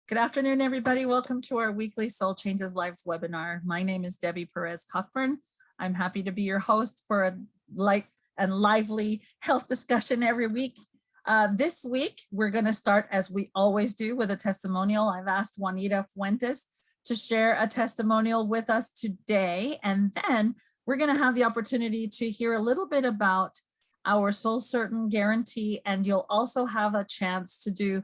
Good afternoon, everybody. Welcome to our weekly Soul Changes Lives webinar. My name is Debbie Perez Cockburn. I'm happy to be your host for a light and lively health discussion every week. This week, we're going to start, as we always do, with a testimonial. I've asked Juanita Fuentes to share a testimonial with us today, and then we're going to have the opportunity to hear a little bit about our SolleCertain Guarantee, and you'll also have a chance to do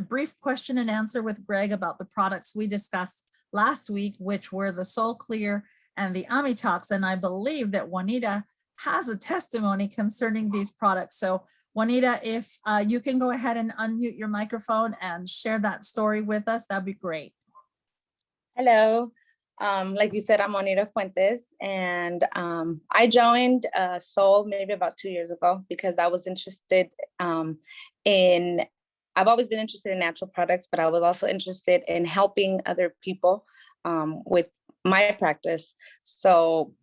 brief question and answer with Greg about the products we discussed last week, which were the SolleClear and the Amitox. And I believe that Juanita has a testimony concerning these products. So Juanita, if you can go ahead and unmute your microphone and share that story with us, that'd be great. Hello. Like you said, I'm Juanita Fuentes, and I joined Soll maybe about 2 years ago because I was interested I've always been interested in natural products, but I was also interested in helping other people with my practice. So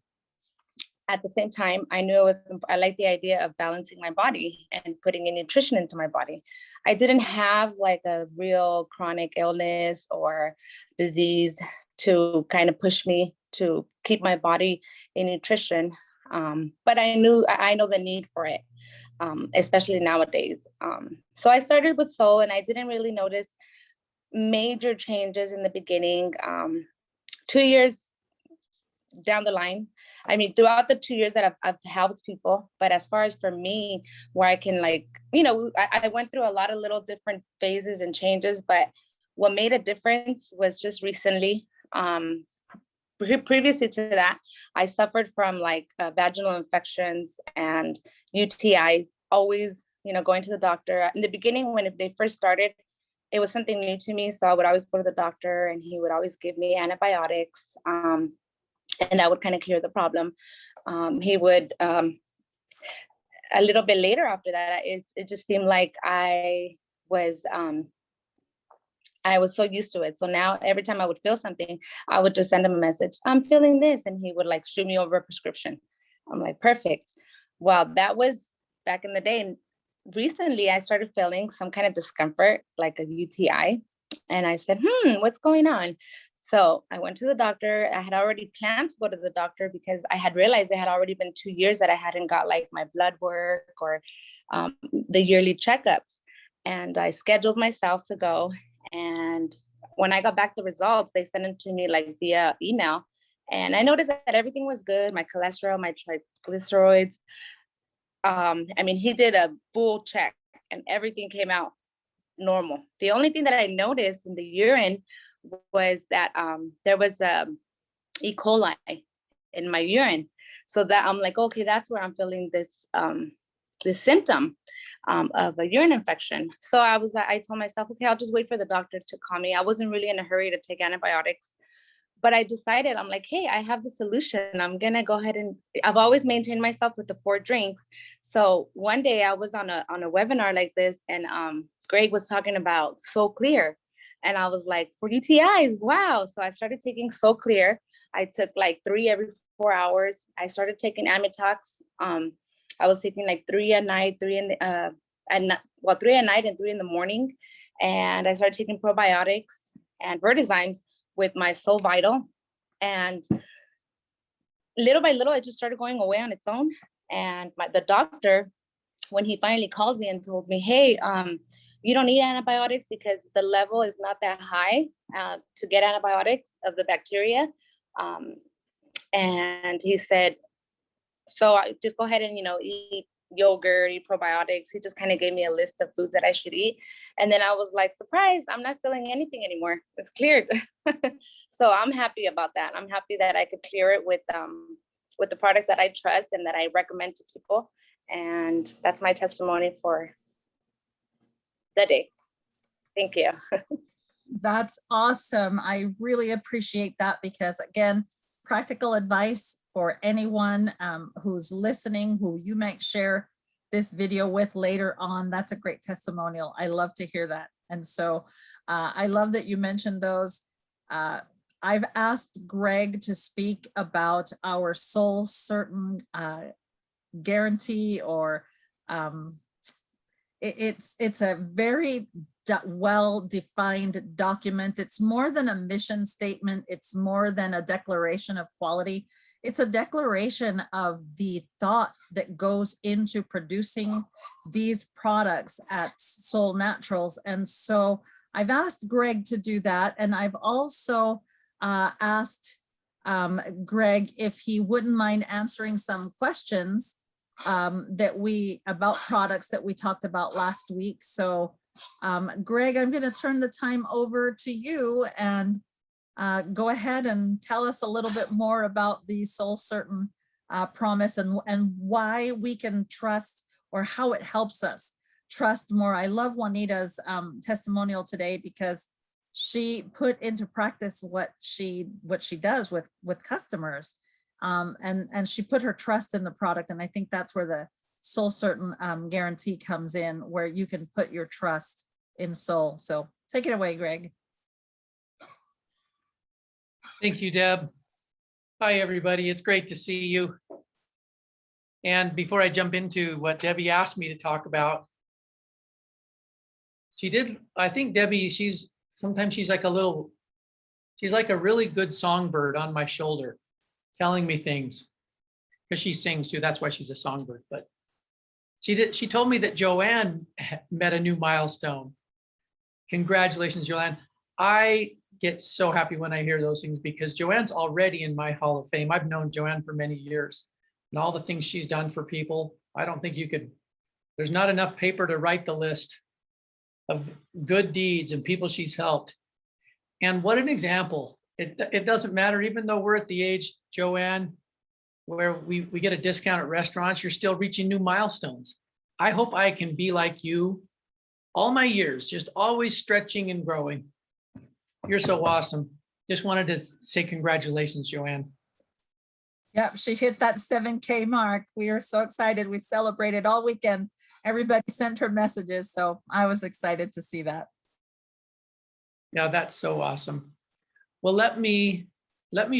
at the same time, I knew I liked the idea of balancing my body and putting in nutrition into my body. I didn't have like a real chronic illness or disease to kind of push me to keep my body in nutrition. But I know the need for it, especially nowadays. So I started with Soll, and I didn't really notice major changes in the beginning. 2 years down the line, I mean, throughout the 2 years that I've helped people, but as far as for me, where I can I went through a lot of little different phases and changes, but what made a difference was just recently. Previously to that, I suffered from vaginal infections and UTIs, always, going to the doctor. In the beginning, when they first started, it was something new to me. So I would always go to the doctor and he would always give me antibiotics, and that would kind of clear the problem. He would, a little bit later after that, it just seemed like I was so used to it. So now every time I would feel something, I would just send him a message, I'm feeling this. And he would shoot me over a prescription. I'm like, perfect. Well, that was back in the day. And recently I started feeling some kind of discomfort, like a UTI. And I said, what's going on? So I went to the doctor. I had already planned to go to the doctor because I had realized it had already been 2 years that I hadn't got my blood work or the yearly checkups. And I scheduled myself to go. And when I got back the results, they sent it to me via email. And I noticed that everything was good. My cholesterol, my triglycerides. He did a full check and everything came out normal. The only thing that I noticed in the urine was that there was E. coli in my urine. So that I'm like, okay, that's where I'm feeling this symptom of a urine infection. So I told myself, okay, I'll just wait for the doctor to call me. I wasn't really in a hurry to take antibiotics, but I decided, I'm like, hey, I have the solution. I'm going to go ahead and I've always maintained myself with the 4 drinks. So one day I was on a webinar like this, and Greg was talking about SolleClear. And I was like, for UTIs, wow. So I started taking SolleClear. I took 3 every 4 hours. I started taking Amitox. I was taking 3 at night, 3 in the 3 at night and 3 in the morning. And I started taking probiotics and Vertizymes with my Soll Vital. And little by little, it just started going away on its own. And the doctor, when he finally called me and told me, hey, you don't need antibiotics because the level is not that high to get antibiotics of the bacteria. And he said, so I just go ahead and, eat yogurt, eat probiotics. He just kind of gave me a list of foods that I should eat. And then I was like, surprised, I'm not feeling anything anymore. It's cleared. So I'm happy about that. I'm happy that I could clear it with the products that I trust and that I recommend to people. And that's my testimony for the day. Thank you. That's awesome. I really appreciate that because, again, practical advice for anyone who's listening, who you might share this video with later on. That's a great testimonial. I love to hear that. And so I love that you mentioned those. I've asked Greg to speak about our SolleCertain Guarantee, or it's a very well-defined document. It's more than a mission statement. It's more than a declaration of quality. It's a declaration of the thought that goes into producing these products at Soul Naturals. And so I've asked Greg to do that. And I've also asked Greg if he wouldn't mind answering some questions about products that we talked about last week. So Greg, I'm going to turn the time over to you and go ahead and tell us a little bit more about the SolleCertain promise and why we can trust, or how it helps us trust more. I love Juanita's testimonial today because she put into practice what she does with customers, and she put her trust in the product. And I think that's where the SolleCertain guarantee comes in, where you can put your trust in Soul. So take it away, Greg. Thank you, Deb. Hi, everybody. It's great to see you. And before I jump into what Debbie asked me to talk about, I think Debbie, sometimes she's like a really good songbird on my shoulder, telling me things, because she sings too. That's why she's a songbird. But she told me that Joanne met a new milestone. Congratulations, Joanne. I get so happy when I hear those things, because Joanne's already in my Hall of Fame. I've known Joanne for many years, and all the things she's done for people. I don't think there's not enough paper to write the list of good deeds and people she's helped. And what an example. It doesn't matter, even though we're at the age, Joanne, where we get a discount at restaurants, you're still reaching new milestones. I hope I can be like you all my years, just always stretching and growing. You're so awesome. Just wanted to say congratulations, Joanne. Yep, she hit that 7K mark. We are so excited. We celebrated all weekend. Everybody sent her messages, so I was excited to see that. Yeah, that's so awesome. Well, let me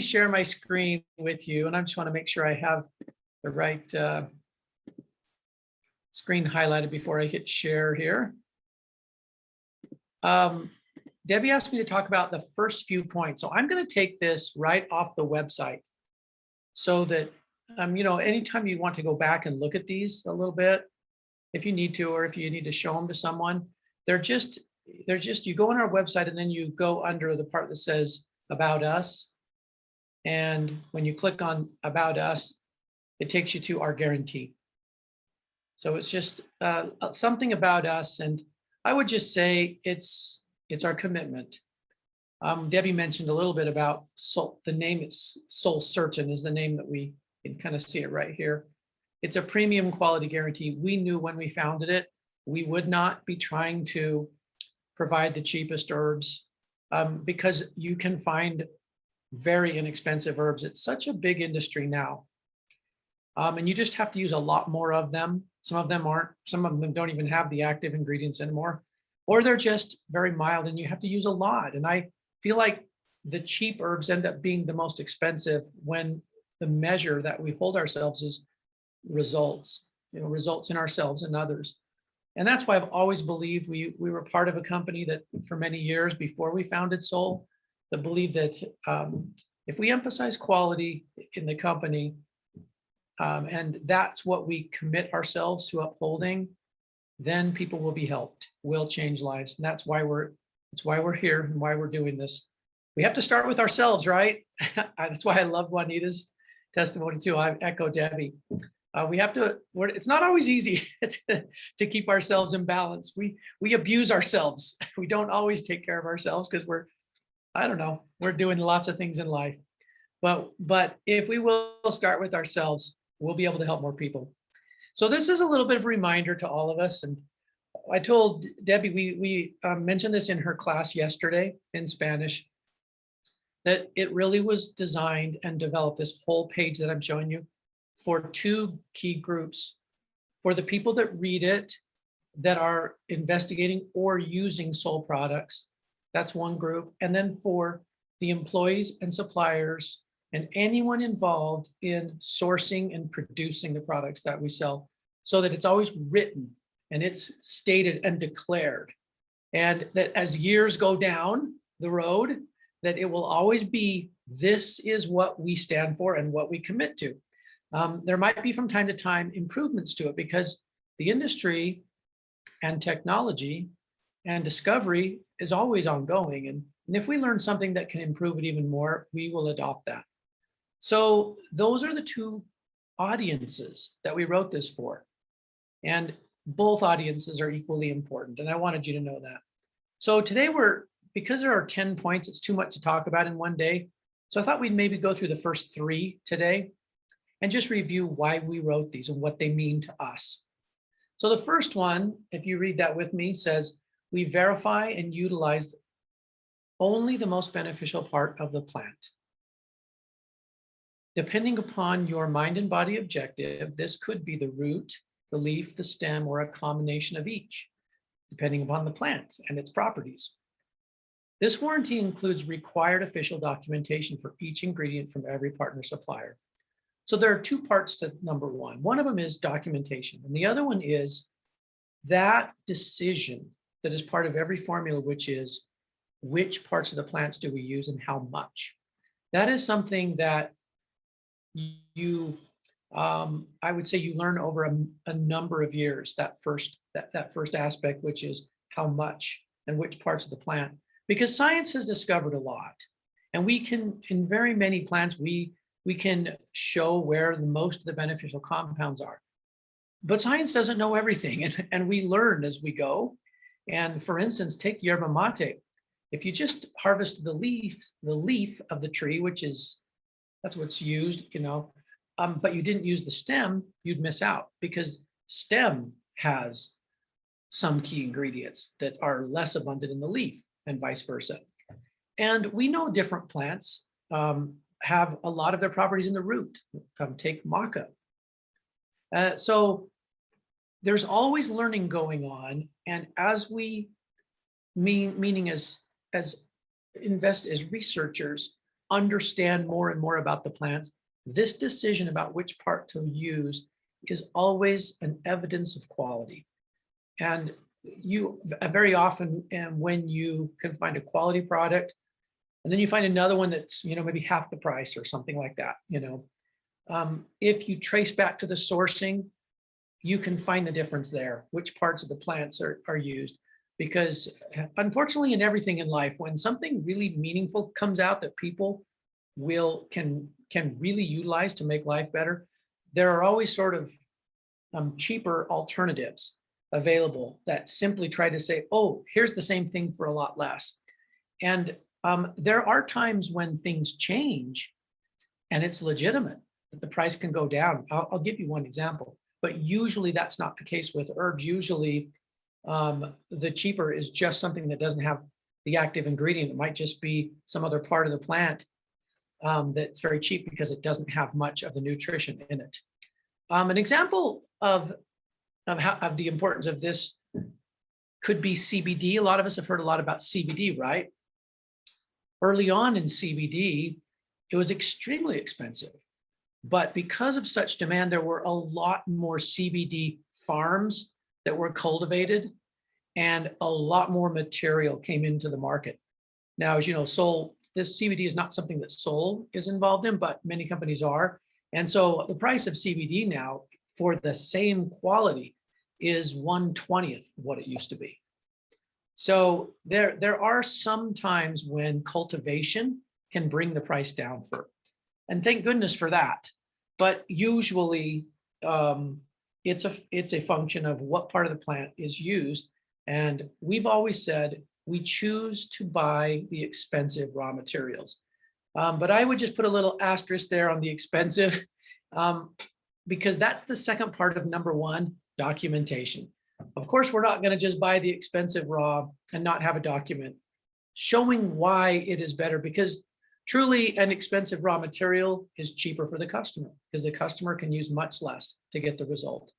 share my screen with you, and I just want to make sure I have the right screen highlighted before I hit share here. Debbie asked me to talk about the first few points, so I'm going to take this right off the website, so that anytime you want to go back and look at these a little bit, if you need to, or if you need to show them to someone, they're just you go on our website, and then you go under the part that says About Us. And when you click on About Us, it takes you to our guarantee. So it's just something about us. And I would just say it's our commitment. Debbie mentioned a little bit about the name. It's SolleCertain is the name that we can kind of see it right here. It's a premium quality guarantee. We knew when we founded it, we would not be trying to provide the cheapest herbs, because you can find very inexpensive herbs. It's such a big industry now. And you just have to use a lot more of them. Some of them don't even have the active ingredients anymore, or they're just very mild and you have to use a lot. And I feel like the cheap herbs end up being the most expensive when the measure that we hold ourselves is results in ourselves and others. And that's why I've always believed we were part of a company that for many years before we founded Soul, that believed that if we emphasize quality in the company, and that's what we commit ourselves to upholding, then people will be helped, will change lives. And that's why we're here and why we're doing this. We have to start with ourselves, right? That's why I love Juanita's testimony too. I echo Debbie. It's not always easy to keep ourselves in balance. We abuse ourselves. We don't always take care of ourselves because we're doing lots of things in life. But if we will start with ourselves, we'll be able to help more people. So this is a little bit of a reminder to all of us. And I told Debbie, we mentioned this in her class yesterday in Spanish, that it really was designed and developed, this whole page that I'm showing you, for two key groups. For the people that read it, that are investigating or using Soul products, that's one group. And then for the employees and suppliers and anyone involved in sourcing and producing the products that we sell, so that it's always written and it's stated and declared. And that as years go down the road, that it will always be, this is what we stand for and what we commit to. There might be from time to time improvements to it because the industry and technology and discovery is always ongoing. And if we learn something that can improve it even more, we will adopt that. So those are the two audiences that we wrote this for. And both audiences are equally important. And I wanted you to know that. So today because there are 10 points, it's too much to talk about in one day. So I thought we'd maybe go through the first 3 today and just review why we wrote these and what they mean to us. So the first one, if you read that with me, says, we verify and utilize only the most beneficial part of the plant. Depending upon your mind and body objective, this could be the root, the leaf, the stem, or a combination of each, depending upon the plant and its properties. This warranty includes required official documentation for each ingredient from every partner supplier. So there are 2 parts to number 1. One of them is documentation, and the other one is that decision that is part of every formula, which is which parts of the plants do we use and how much. That is something that you, I would say you learn over a number of years, that first aspect, which is how much and which parts of the plant, because science has discovered a lot. And we can, in very many plants, we can show where the most of the beneficial compounds are. But science doesn't know everything, and we learn as we go. And for instance, take yerba mate. If you just harvest the leaf of the tree, that's what's used, but you didn't use the stem, you'd miss out, because stem has some key ingredients that are less abundant in the leaf and vice versa. And we know different plants have a lot of their properties in the root. Take maca. So there's always learning going on. And as we, meaning as researchers, understand more and more about the plants, this decision about which part to use is always an evidence of quality. And you very often, when you can find a quality product, and then you find another one that's, maybe half the price or something like that, if you trace back to the sourcing, you can find the difference there, which parts of the plants are used. Because unfortunately, in everything in life, when something really meaningful comes out that people can really utilize to make life better, there are always sort of cheaper alternatives available that simply try to say, oh, here's the same thing for a lot less. And there are times when things change and it's legitimate, that the price can go down. I'll give you one example, but usually that's not the case with herbs. Usually the cheaper is just something that doesn't have the active ingredient. It might just be some other part of the plant that's very cheap because it doesn't have much of the nutrition in it. An example of the importance of this could be CBD. A lot of us have heard a lot about CBD, right? Early on in CBD, it was extremely expensive. But because of such demand, there were a lot more CBD farms that were cultivated, and a lot more material came into the market. Now, as you know, this CBD is not something that Solle is involved in, but many companies are. And so the price of CBD now for the same quality is 1/20th what it used to be. So there are some times when cultivation can bring the price down and thank goodness for that. But usually it's a function of what part of the plant is used. And we've always said we choose to buy the expensive raw materials. But I would just put a little asterisk there on the expensive because that's the second part of number 1, documentation. Of course, we're not going to just buy the expensive raw and not have a document showing why it is better, because truly an expensive raw material is cheaper for the customer because the customer can use much less to get the result.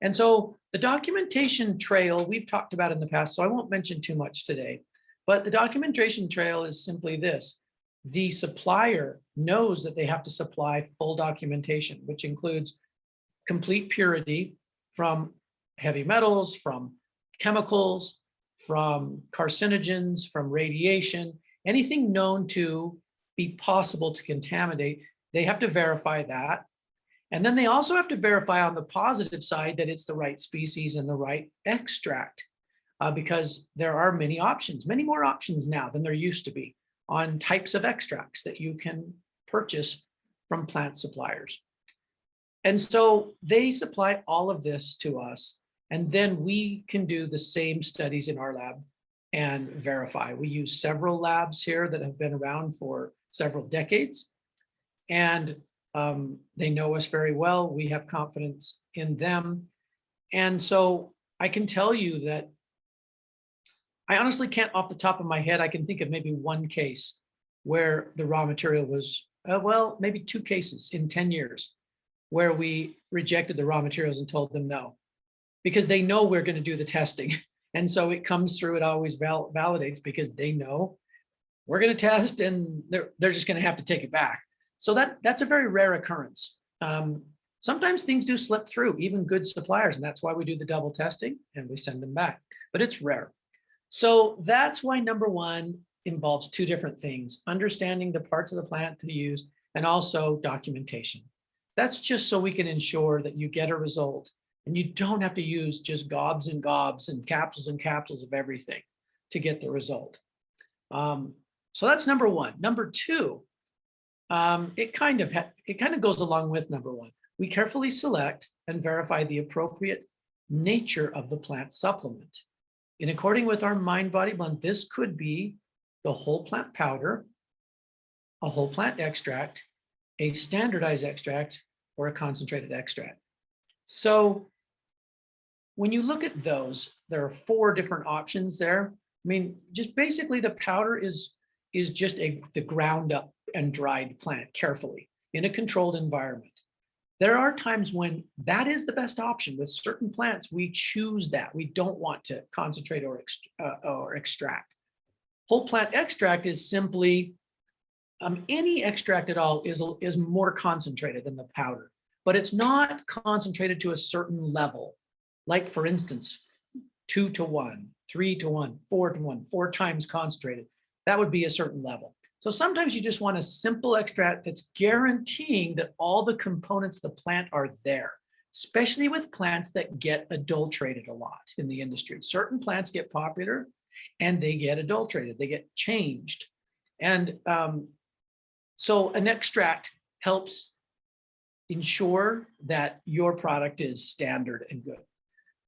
And so the documentation trail we've talked about in the past, so I won't mention too much today, but the documentation trail is simply this. The supplier knows that they have to supply full documentation, which includes complete purity from heavy metals, from chemicals, from carcinogens, from radiation, anything known to be possible to contaminate. They have to verify that. And then they also have to verify on the positive side that it's the right species and the right extract, because there are many options, many more options now than there used to be on types of extracts that you can purchase from plant suppliers. And so they supply all of this to us, and then we can do the same studies in our lab and verify. We use several labs here that have been around for several decades, and they know us very well. We have confidence in them. And so I can tell you that I honestly can't, off the top of my head, I can think of maybe one case where the raw material was, well, maybe 2 cases in 10 years where we rejected the raw materials and told them no, because they know we're going to do the testing. And so it comes through, it always validates, because they know we're going to test and they're just going to have to take it back. So that's a very rare occurrence. Sometimes things do slip through, even good suppliers, and that's why we do the double testing and we send them back, but it's rare. So that's why number 1 involves 2 different things: understanding the parts of the plant to use and also documentation. That's just so we can ensure that you get a result and you don't have to use just gobs and capsules of everything to get the result. So that's number 1. Number 2, it kind of goes along with number 1. We carefully select and verify the appropriate nature of the plant supplement. In according with our mind-body blend, this could be the whole plant powder, a whole plant extract, a standardized extract, or a concentrated extract. So when you look at those, there are 4 different options there. I mean, just basically the powder is just the ground up and dried plant carefully in a controlled environment. There are times when that is the best option. With certain plants, we choose that. We don't want to concentrate or extract. Whole plant extract is simply any extract at all is more concentrated than the powder, but it's not concentrated to a certain level. Like, for instance, 2 to 1, 3 to 1, 4 to 1, 4 times concentrated. That would be a certain level. So sometimes you just want a simple extract that's guaranteeing that all the components of the plant are there, especially with plants that get adulterated a lot in the industry. Certain plants get popular and they get adulterated, they get changed. And so an extract helps ensure that your product is standard and good.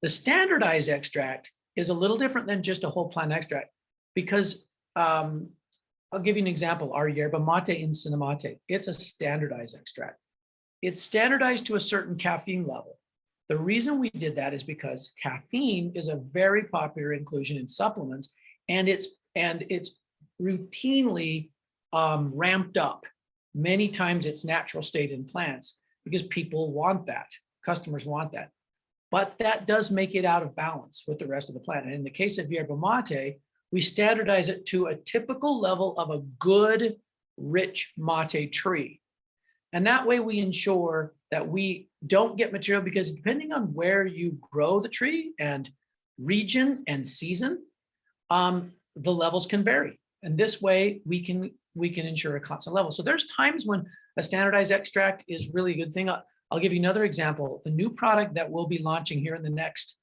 The standardized extract is a little different than just a whole plant extract, because I'll give you an example. Our yerba mate in cinnamate, it's a standardized extract. It's standardized to a certain caffeine level. The reason we did that is because caffeine is a very popular inclusion in supplements, and it's routinely ramped up many times its natural state in plants, because people want that, customers want that. But that does make it out of balance with the rest of the plant. And in the case of yerba mate, we standardize it to a typical level of a good, rich mate tree. And that way we ensure that we don't get material, because depending on where you grow the tree and region and season, the levels can vary. And this way we can ensure a constant level. So there's times when a standardized extract is really a good thing. I'll give you another example. The new product that we'll be launching here in the next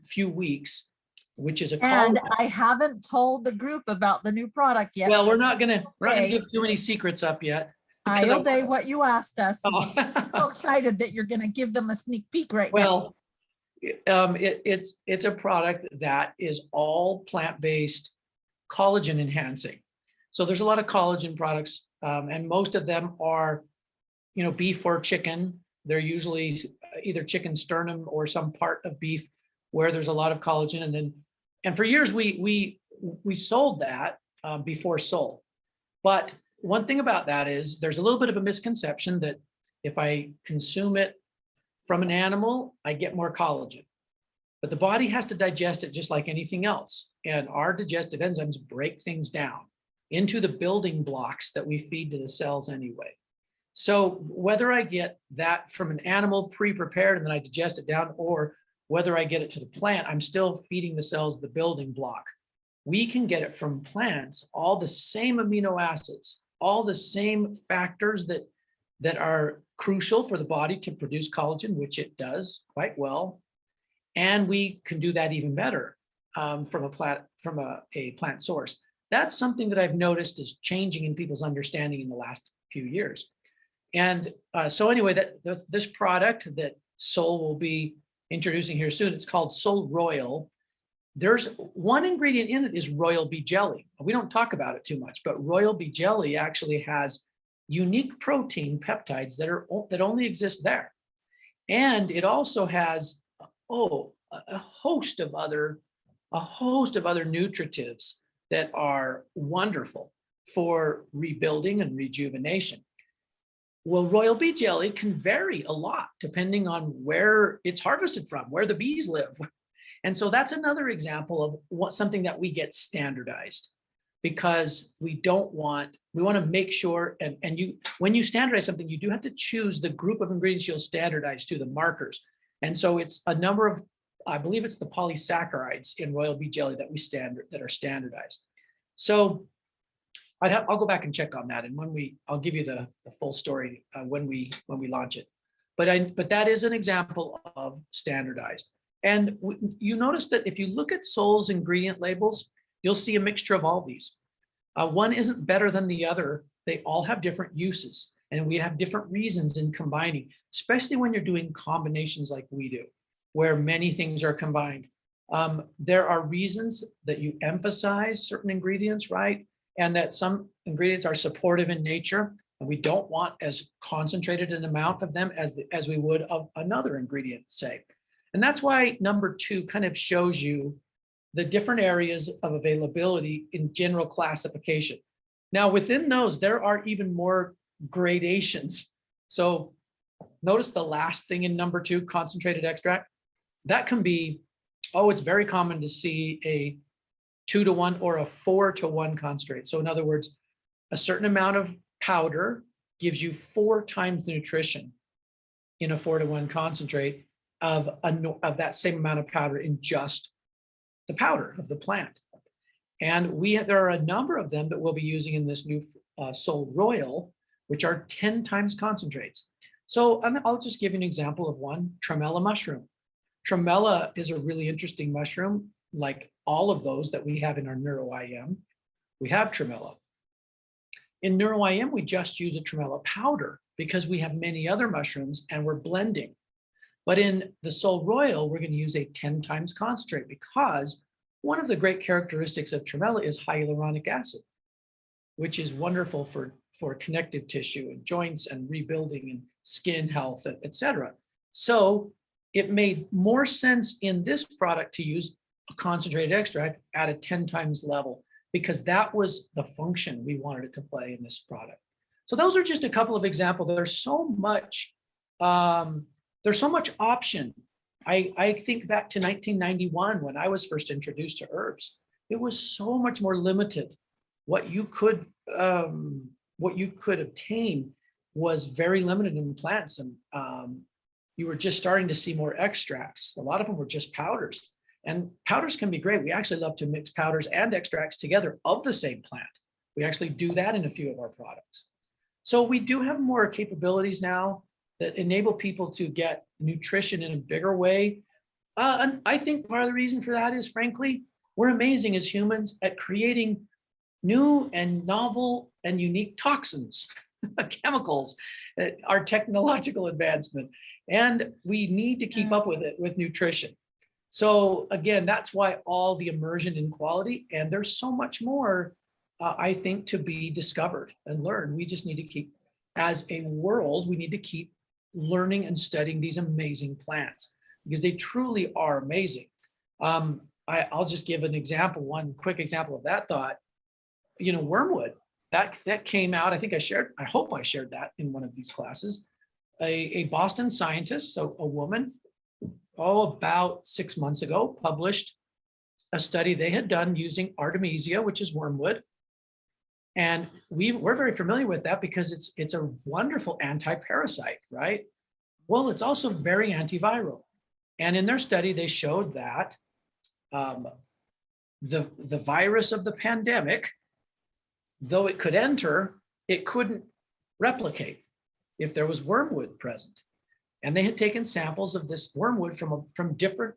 few weeks, which is a And I haven't told the group about the new product yet. Well, we're not gonna give too many secrets up yet. I obey what you asked us. Oh. I'm so excited that you're gonna give them a sneak peek right now. Well, it's a product that is all plant-based, collagen enhancing. So there's a lot of collagen products, and most of them are, beef or chicken. They're usually either chicken sternum or some part of beef where there's a lot of collagen. And for years we sold that before Solle. But one thing about that is there's a little bit of a misconception that if I consume it from an animal, I get more collagen. But the body has to digest it just like anything else. And our digestive enzymes break things down into the building blocks that we feed to the cells anyway. So whether I get that from an animal pre-prepared and then I digest it down, or whether I get it to the plant, I'm still feeding the cells the building block. We can get it from plants, all the same amino acids, all the same factors that are crucial for the body to produce collagen, which it does quite well. And we can do that even better from a plant source. That's something that I've noticed is changing in people's understanding in the last few years. And so anyway, this product that Solle will be introducing here soon, it's called Solle Royal. There's one ingredient in it is Royal Bee Jelly. We don't talk about it too much, but Royal Bee Jelly actually has unique protein peptides that only exist there. And it also has, a host of other nutritives that are wonderful for rebuilding and rejuvenation. Well, Royal Bee Jelly can vary a lot depending on where it's harvested from, where the bees live. And so that's another example of something that we get standardized, because we want to make sure, when you standardize something, you do have to choose the group of ingredients you'll standardize to, the markers. And so it's a number of, I believe it's the polysaccharides in Royal Bee Jelly that are standardized. So I'll go back and check on that. And I'll give you the full story when we launch it. But that is an example of standardized. And you notice that if you look at Solle's ingredient labels, you'll see a mixture of all these. One isn't better than the other. They all have different uses, and we have different reasons in combining, especially when you're doing combinations like we do, where many things are combined. There are reasons that you emphasize certain ingredients, right? And that some ingredients are supportive in nature, and we don't want as concentrated an amount of them as we would of another ingredient, say. And that's why number 2 kind of shows you the different areas of availability in general classification. Now, within those, there are even more gradations. So notice the last thing in number 2, concentrated extract. That can be, it's very common to see a 2-to-1 or a 4-to-1 concentrate. So in other words, a certain amount of powder gives you 4 times the nutrition in a 4-to-1 concentrate of that same amount of powder in just the powder of the plant. And there are a number of them that we'll be using in this new Solle Royal, which are 10 times concentrates. So I'll just give you an example of one, tremella mushroom. Tremella is a really interesting mushroom, like all of those that we have in our neuro-IM. We have tremella. In neuro-IM, we just use a tremella powder because we have many other mushrooms and we're blending. But in the Solle Royal, we're going to use a 10 times concentrate because one of the great characteristics of tremella is hyaluronic acid, which is wonderful for connective tissue and joints and rebuilding and skin health, etc. So it made more sense in this product to use a concentrated extract at a 10 times level, because that was the function we wanted it to play in this product. So those are just a couple of examples. There's so much option. I think back to 1991 when I was first introduced to herbs. It was so much more limited. What you could obtain was very limited in plants, and you were just starting to see more extracts. A lot of them were just powders, and powders can be great. We actually love to mix powders and extracts together of the same plant. We actually do that in a few of our products. So we do have more capabilities now that enable people to get nutrition in a bigger way. And I think part of the reason for that is, frankly, we're amazing as humans at creating new and novel and unique toxins, chemicals, our technological advancement, and we need to keep up with it with nutrition. So again, that's why all the immersion in quality, and there's so much more, I think, to be discovered and learned. We just need to keep, as a world, we need to keep learning and studying these amazing plants, because they truly are amazing. I'll just give an example, one quick example of that thought. Wormwood, that came out, I hope I shared that in one of these classes. A Boston scientist, so a woman, about 6 months ago, published a study they had done using Artemisia, which is wormwood. And we're very familiar with that because it's a wonderful anti-parasite, right? Well, it's also very antiviral. And in their study, they showed that the virus of the pandemic, though it could enter, it couldn't replicate if there was wormwood present. And they had taken samples of this wormwood from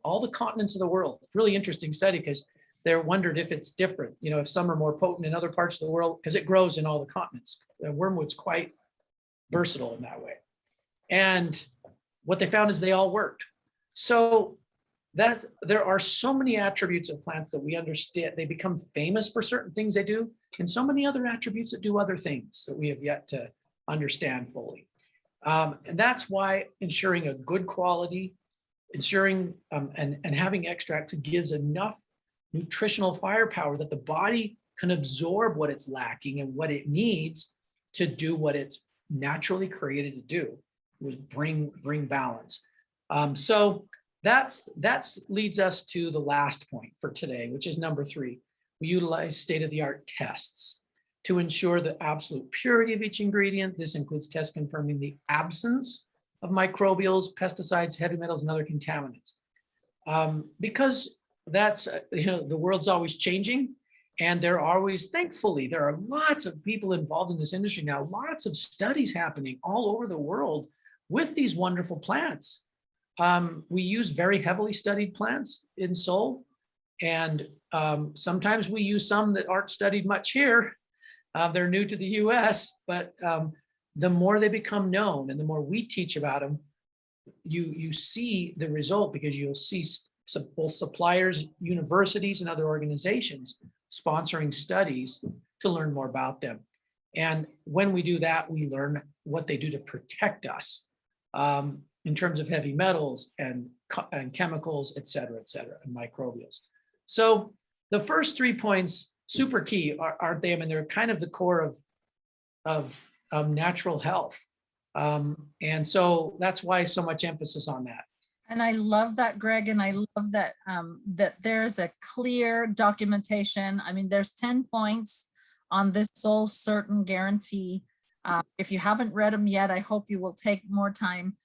all the continents of the world. Really interesting study, because they wondered if it's different, if some are more potent in other parts of the world, because it grows in all the continents. Wormwood's quite versatile in that way. And what they found is they all worked. So that there are so many attributes of plants that we understand. They become famous for certain things they do, and so many other attributes that do other things that we have yet to understand fully. And that's why ensuring a good quality, ensuring and having extracts gives enough nutritional firepower that the body can absorb what it's lacking and what it needs to do what it's naturally created to do, was bring balance. So that's leads us to the last point for today, which is number 3. We utilize state-of-the-art tests to ensure the absolute purity of each ingredient. This includes tests confirming the absence of microbials, pesticides, heavy metals, and other contaminants. Because that's, the world's always changing, and thankfully, there are lots of people involved in this industry now, lots of studies happening all over the world with these wonderful plants. We use very heavily studied plants in Soll, and sometimes we use some that aren't studied much here. They're new to the US, but the more they become known and the more we teach about them, you see the result, because you'll see both suppliers, universities, and other organizations sponsoring studies to learn more about them. And when we do that, we learn what they do to protect us in terms of heavy metals and chemicals, et cetera, and microbials. So the first 3 points, super key, aren't they? I mean, they're kind of the core of natural health. And so that's why so much emphasis on that. And I love that, Greg, and I love that that there's a clear documentation. I mean, there's 10 points on this SolleCertain Guarantee. If you haven't read them yet, I hope you will take more time.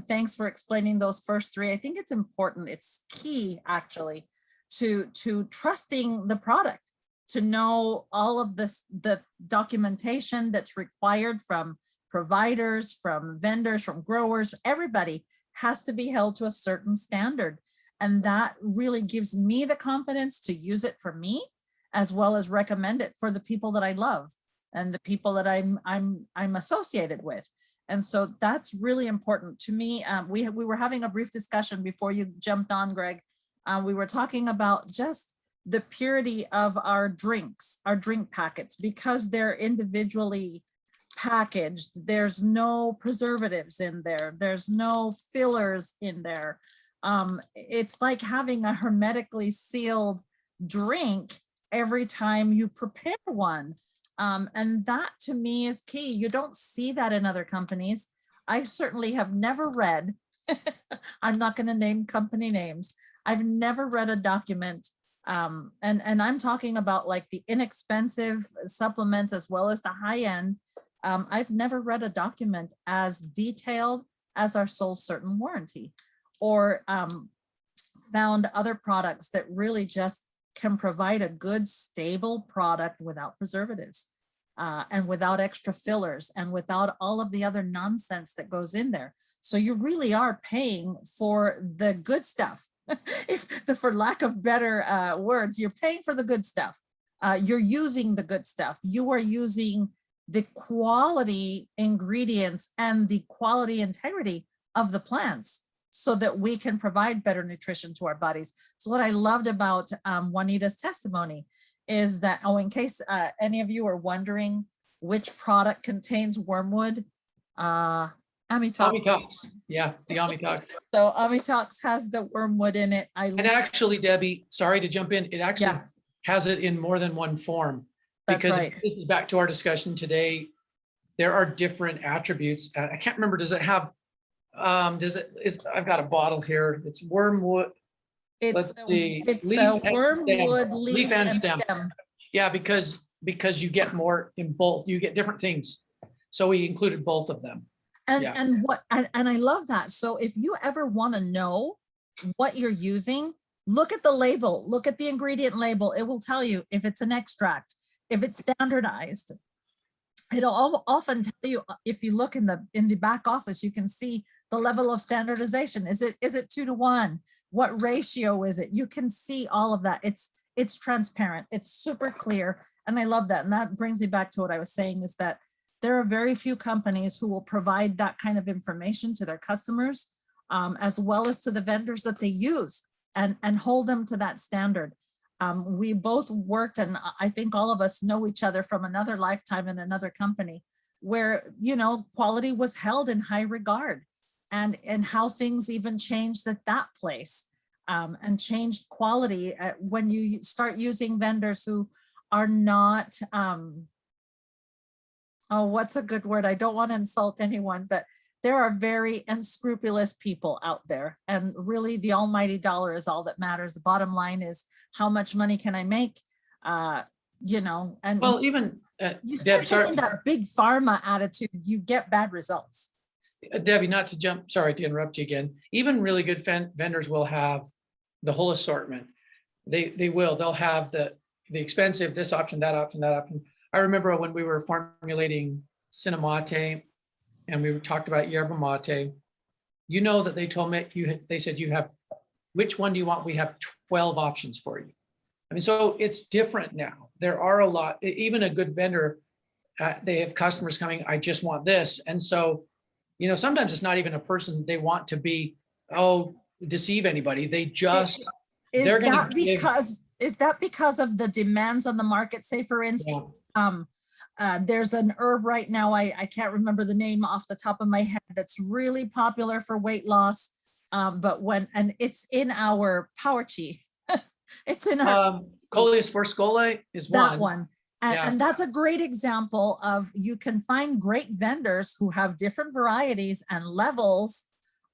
Thanks for explaining those first 3. I think it's important. It's key, actually, to trusting the product, to know all of this, the documentation that's required from providers, from vendors, from growers. Everybody has to be held to a certain standard. And that really gives me the confidence to use it for me, as well as recommend it for the people that I love and the people that I'm associated with. And so that's really important to me. We were having a brief discussion before you jumped on, Greg. We were talking about just the purity of our drinks, our drink packets, because they're individually packaged. There's no preservatives in there. There's no fillers in there. It's like having a hermetically sealed drink every time you prepare one. And that to me is key. You don't see that in other companies. I certainly have never read, I'm not going to name company names. I've never read a document. And I'm talking about like the inexpensive supplements as well as the high end. I've never read a document as detailed as our SolleCertain warranty, or found other products that really just can provide a good, stable product without preservatives and without extra fillers and without all of the other nonsense that goes in there. So you really are paying for the good stuff. For lack of better words, you're paying for the good stuff. You're using the good stuff. You are using the quality ingredients and the quality integrity of the plants so that we can provide better nutrition to our bodies. So what I loved about Juanita's testimony is that, in case any of you are wondering which product contains wormwood, Amitox. Yeah, the Amitox. So Amitox has the wormwood in it. And actually, Debbie, sorry to jump in, it actually has it in more than one form. Because this is back to our discussion today. There are different attributes. I can't remember, does it have, I've got a bottle here. It's wormwood. Let's see. It's the wormwood leaf and stem. Yeah, because you get more in both, you get different things. So we included both of them. And I love that. So if you ever want to know what you're using, look at the label, look at the ingredient label. It will tell you if it's an extract, if it's standardized. It'll often tell you, if you look in the back office, you can see the level of standardization. Is it 2-to-1? What ratio is it? You can see all of that. It's transparent. It's super clear. And I love that. And that brings me back to what I was saying, is that there are very few companies who will provide that kind of information to their customers, as well as to the vendors that they use, and hold them to that standard. We both worked, and I think all of us know each other from another lifetime in another company where, you know, quality was held in high regard, and how things even changed at that place, and changed quality when you start using vendors who are not, oh, what's a good word? I don't want to insult anyone, but there are very unscrupulous people out there, and really the almighty dollar is all that matters. The bottom line is, how much money can I make? You know, and Well, even you start Debbie, taking that big pharma attitude, you get bad results. Debbie, not to jump, sorry to interrupt you again. Even really good vendors will have the whole assortment. They'll have the expensive, this option, that option, that option. I remember when we were formulating Cinnamate, and we talked about yerba mate, you know, that they told me, they said, you have, which one do you want? We have 12 options for you. I mean, so it's different now. There are a lot, even a good vendor, they have customers coming, I just want this. And so, you know, sometimes it's not even a person they want to be, deceive anybody. They just, is that because of the demands on the market? Say, for instance, there's an herb right now, I can't remember the name off the top of my head, that's really popular for weight loss. And it's in our Power Chi. It's in our Coleus forscoli is that one. one. And that's a great example of, you can find great vendors who have different varieties and levels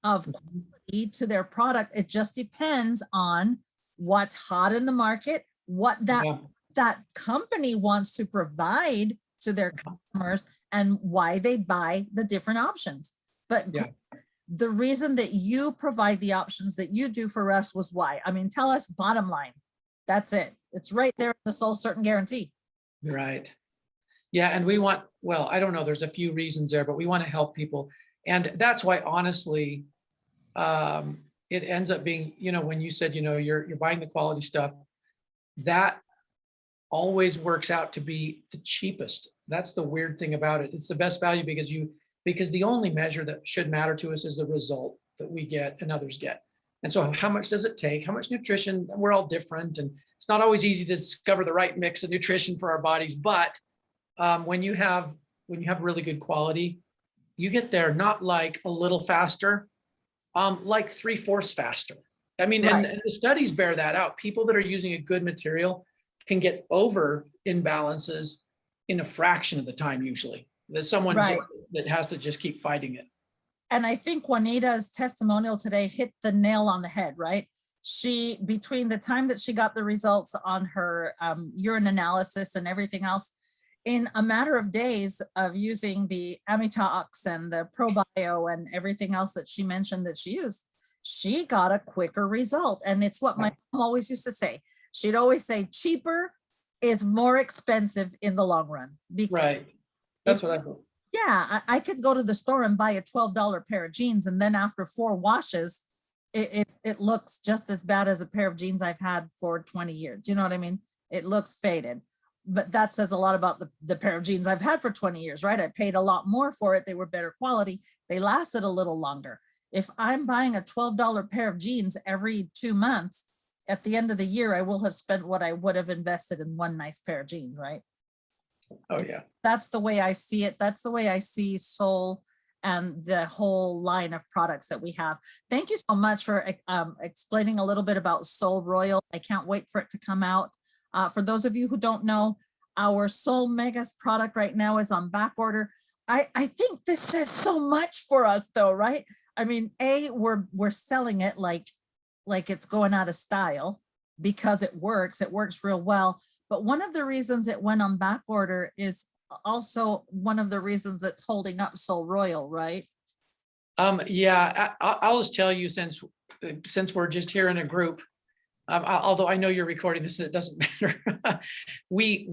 of quality to their product. It just depends on what's hot in the market, what that company wants to provide to their customers, and why they buy the different options. But the reason that you provide the options that you do for us was why? I mean, tell us, bottom line. That's it. It's right there in the SolleCertain Guarantee. Right. Yeah. And we want, well, I don't know, there's a few reasons there, but we want to help people. And that's why, honestly, it ends up being, you know, when you said, you know, you're buying the quality stuff, that always works out to be the cheapest. That's the weird thing about it. It's the best value because the only measure that should matter to us is the result that we get and others get. And so how much does it take? How much nutrition? We're all different, and it's not always easy to discover the right mix of nutrition for our bodies. But when you have really good quality, you get there not like a little faster, like 3/4 faster. I mean, and the studies bear that out. People that are using a good material can get over imbalances in a fraction of the time, usually. There's someone that has to just keep fighting it. And I think Juanita's testimonial today hit the nail on the head, right? She, between the time that she got the results on her urine analysis and everything else, in a matter of days of using the Amitox and the ProBio and everything else that she mentioned that she used, she got a quicker result. And it's what my mom always used to say. She'd always say, cheaper is more expensive in the long run. Right. That's what I thought. Yeah, I could go to the store and buy a $12 pair of jeans, and then after 4 washes, it looks just as bad as a pair of jeans I've had for 20 years. Do you know what I mean? It looks faded. But that says a lot about the pair of jeans I've had for 20 years, right? I paid a lot more for it. They were better quality. They lasted a little longer. If I'm buying a $12 pair of jeans every 2 months, at the end of the year, I will have spent what I would have invested in one nice pair of jeans, right? Oh, yeah. That's the way I see it. That's the way I see Solle and the whole line of products that we have. Thank you so much for explaining a little bit about Solle Royal. I can't wait for it to come out. For those of you who don't know, our Solle Megas product right now is on back order. I think this says so much for us though, right? I mean, we're selling it like it's going out of style because it works real well. But one of the reasons it went on back order is also one of the reasons that's holding up Solle Royal, right? Yeah, I'll just tell you, since since we're just here in a group, although I know you're recording this, it doesn't matter. We